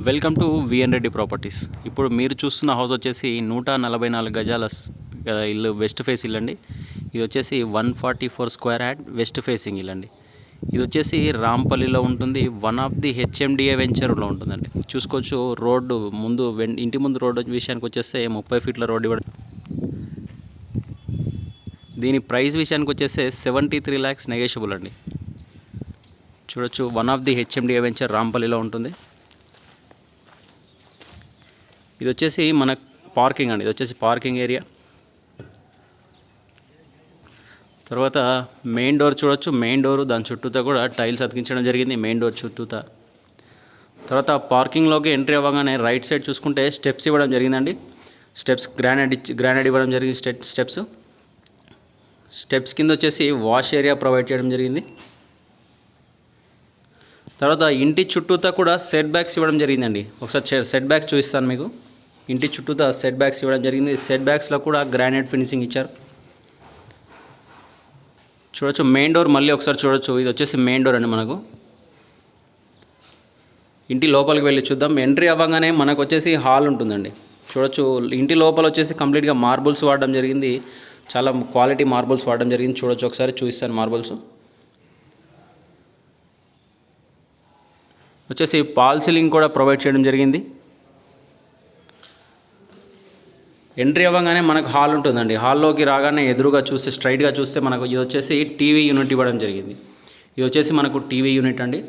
Welcome to VN Reddy properties. ఇప్పుడు మీరు చూస్తున్న హౌస్ వచ్చేసి 144 గజాల ఇల్లు, వెస్ట్ ఫేస్ ఇల్లు అండి. ఇది వచ్చేసి 144 స్క్వేర్ యార్డ్ వెస్ట్ ఫేసింగ్ ఇల్లు అండి. ఇది వచ్చేసి రాంపల్లిలో ఉంటుంది. వన్ ఆఫ్ ది హెచ్ఎండిఏ వెంచర్లో ఉంటుందండి. చూసుకోవచ్చు. రోడ్డు ముందు, ఇంటి ముందు రోడ్డు విషయానికి వచ్చేస్తే 30 ఫీట్ల రోడ్డు ఇవ్వడం. దీని ప్రైస్ విషయానికి వచ్చేస్తే 73 lakhs నెగోషియబుల్ అండి. చూడొచ్చు. One of the HMDA venture రాంపల్లిలో ఉంటుంది. ఇది వచ్చేసి మన పార్కింగ్ అండి. ఇది వచ్చేసి పార్కింగ్ ఏరియా. తర్వాత మెయిన్ డోర్ చూడొచ్చు. మెయిన్ డోరు దాని చుట్టూతా కూడా టైల్స్ అతికించడం జరిగింది. మెయిన్ డోర్ చుట్టూతా. తర్వాత పార్కింగ్లోకి ఎంట్రీ అవ్వగానే రైట్ సైడ్ చూసుకుంటే స్టెప్స్ ఇవ్వడం జరిగిందండి. స్టెప్స్ గ్రానైట్ ఇవ్వడం జరిగింది. స్టెప్స్ కింద వచ్చేసి వాష్ ఏరియా ప్రొవైడ్ చేయడం జరిగింది. తర్వాత ఇంటి చుట్టూతా కూడా సెట్ బ్యాక్స్ ఇవ్వడం జరిగిందండి. ఒకసారి సెట్ బ్యాక్స్ చూపిస్తాను మీకు. ఇంటి చుట్టూతా సెట్ బ్యాక్స్ ఇవ్వడం జరిగింది. సెట్ బ్యాక్స్లో కూడా గ్రానైట్ ఫినిషింగ్ ఇచ్చారు. చూడొచ్చు. మెయిన్ డోర్ మళ్ళీ ఒకసారి చూడొచ్చు. ఇది వచ్చేసి మెయిన్ డోర్ అండి. మనకు ఇంటి లోపలికి వెళ్ళి చూద్దాం. ఎంట్రీ అవ్వగానే మనకు వచ్చేసి హాల్ ఉంటుందండి. చూడొచ్చు. ఇంటి లోపల వచ్చేసి కంప్లీట్గా మార్బుల్స్ వాడడం జరిగింది. చాలా క్వాలిటీ మార్బుల్స్ వాడడం జరిగింది. చూడొచ్చు. ఒకసారి చూపిస్తాను. మార్బుల్స్ వచ్చేసి పాల్ సీలింగ్ కూడా ప్రొవైడ్ చేయడం జరిగింది. ఎంట్రీ అవ్వగానే మనకు హాల్ ఉంటుందండి. హాల్లోకి రాగానే ఎదురుగా చూస్తే, స్ట్రైట్గా చూస్తే మనకు ఇది వచ్చేసి టీవీ యూనిట్ ఇవ్వడం జరిగింది. ఇది వచ్చేసి మనకు టీవీ యూనిట్ అండి.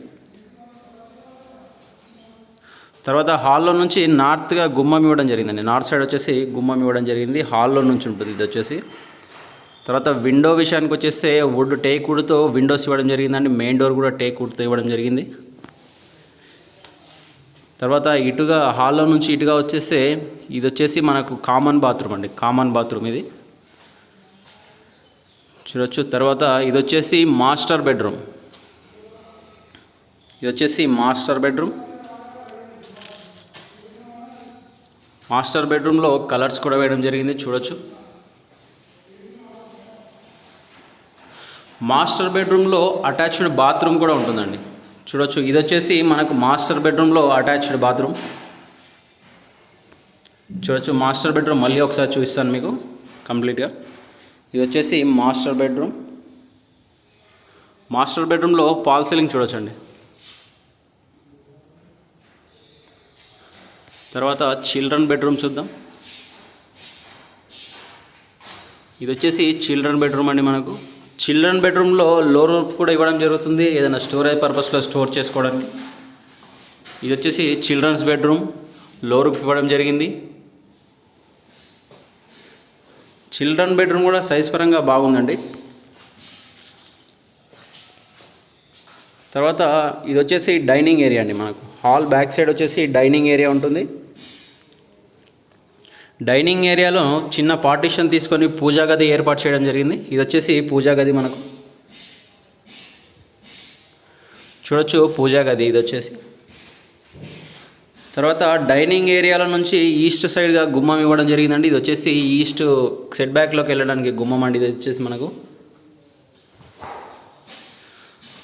తర్వాత హాల్లో నుంచి నార్త్గా గుమ్మం ఇవ్వడం జరిగిందండి. నార్త్ సైడ్ వచ్చేసి గుమ్మం ఇవ్వడం జరిగింది. హాల్లో నుంచి ఉంటుంది ఇది వచ్చేసి. తర్వాత విండో విషయానికి వచ్చేస్తే టేక్ వుడ్తో విండోస్ ఇవ్వడం జరిగిందండి. మెయిన్ డోర్ కూడా టేక్ వుడ్తో ఇవ్వడం జరిగింది. తర్వాత ఇటుగా హాల్లో నుంచి ఇటుగా వచ్చేస్తే ఇది వచ్చేసి మనకు కామన్ బాత్రూమ్ అండి. కామన్ బాత్రూమ్ ఇది చూడొచ్చు. తర్వాత ఇది వచ్చేసి మాస్టర్ బెడ్రూమ్. ఇది వచ్చేసి మాస్టర్ బెడ్రూమ్. మాస్టర్ బెడ్రూమ్లో కలర్స్ కూడా వేయడం జరిగింది. చూడొచ్చు. మాస్టర్ బెడ్రూమ్లో అటాచ్డ్ బాత్రూమ్ కూడా ఉంటుందండి. చూడొచ్చు. ఇది వచ్చేసి మనకు మాస్టర్ బెడ్రూమ్లో అటాచ్డ్ బాత్రూమ్. చూడొచ్చు. మాస్టర్ బెడ్రూమ్ మళ్ళీ ఒకసారి చూపిస్తాను మీకు కంప్లీట్గా. ఇది వచ్చేసి మాస్టర్ బెడ్రూమ్. మాస్టర్ బెడ్రూమ్లో పాల్ సీలింగ్ చూడొచ్చండి. తర్వాత చిల్డ్రన్ బెడ్రూమ్ చూద్దాం. ఇది వచ్చేసి చిల్డ్రన్ బెడ్రూమ్ అండి. మనకు చిల్డ్రన్ బెడ్రూమ్లో లో రూఫ్ కూడా ఇవ్వడం జరుగుతుంది, ఏదైనా స్టోరేజ్ పర్పస్లో స్టోర్ చేసుకోవడానికి. ఇది వచ్చేసి చిల్డ్రన్స్ బెడ్రూమ్. లో రూఫ్ ఇవ్వడం జరిగింది. చిల్డ్రన్ బెడ్రూమ్ కూడా సైజ్ పరంగా బాగుందండి. తర్వాత ఇది వచ్చేసి డైనింగ్ ఏరియా అండి. మనకు హాల్ బ్యాక్ సైడ్ వచ్చేసి డైనింగ్ ఏరియా ఉంటుంది. డైనింగ్ ఏరియాలో చిన్న పార్టీషన్ తీసుకొని పూజా గది ఏర్పాటు చేయడం జరిగింది. ఇది వచ్చేసి పూజా గది. మనకు చూడొచ్చు. పూజా గది ఇది వచ్చేసి. తర్వాత డైనింగ్ ఏరియాల నుంచి ఈస్ట్ సైడ్గా గుమ్మం ఇవ్వడం జరిగిందండి. ఇది వచ్చేసి ఈస్ట్ సెట్ బ్యాక్లోకి వెళ్ళడానికి గుమ్మం అండి. ఇది వచ్చేసి మనకు.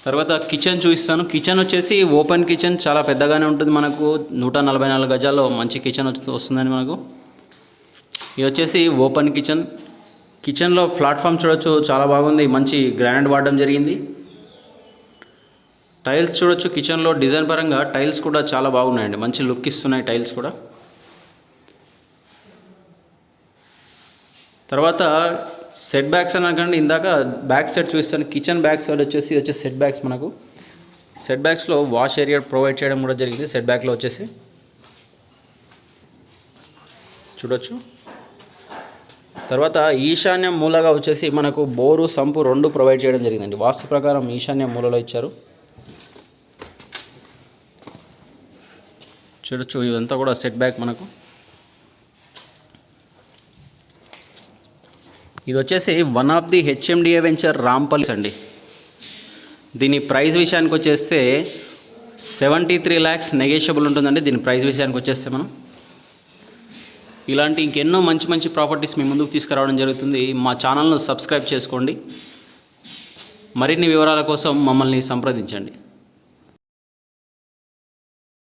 తర్వాత కిచెన్ చూపిస్తాను. కిచెన్ వచ్చేసి ఓపెన్ కిచెన్, చాలా పెద్దగానే ఉంటుంది. మనకు 144 గజాల్లో మంచి కిచెన్ వస్తుందండి మనకు. ఇది వచ్చేసి ఓపెన్ కిచెన్. కిచెన్లో ప్లాట్ఫామ్ చూడొచ్చు. చాలా బాగుంది. మంచి గ్రానైట్ వాడడం జరిగింది. టైల్స్ చూడొచ్చు. కిచెన్లో డిజైన్ పరంగా టైల్స్ కూడా చాలా బాగున్నాయండి. మంచి లుక్ ఇస్తున్నాయి టైల్స్ కూడా. తర్వాత సెట్ బ్యాక్స్ అనకండి, ఇందాక బ్యాక్ సైడ్ చూపిస్తాను. కిచెన్ బ్యాక్ సైడ్ వచ్చేసి సెట్ బ్యాక్స్. మనకు సెట్ బ్యాక్స్లో వాష్ ఏరియా ప్రొవైడ్ చేయడం కూడా జరిగింది. సెట్ బ్యాక్లో వచ్చేసి చూడొచ్చు. తర్వాత ఈశాన్య మూలగా వచ్చేసి మనకు బోరు, సంపు రెండు ప్రొవైడ్ చేయడం జరిగిందండి. వాస్తు ప్రకారం ఈశాన్య మూలలో ఇచ్చారు. చూడొచ్చు. ఇదంతా కూడా సెట్ బ్యాక్ మనకు. ఇది వచ్చేసి one of the HMDA venture Rampalli అండి. దీని ప్రైస్ విషయానికి వచ్చేస్తే 73 lakhs నెగోషియబుల్ ఉంటుందండి. దీని ప్రైస్ విషయానికి వచ్చేస్తే మనం ఇలాంటి ఇంకెన్నో మంచి మంచి ప్రాపర్టీస్ మీ ముందుకు తీసుకురావడం జరుగుతుంది. మా ఛానల్ను సబ్స్క్రైబ్ చేసుకోండి. మరిన్ని వివరాల కోసం మమ్మల్ని సంప్రదించండి.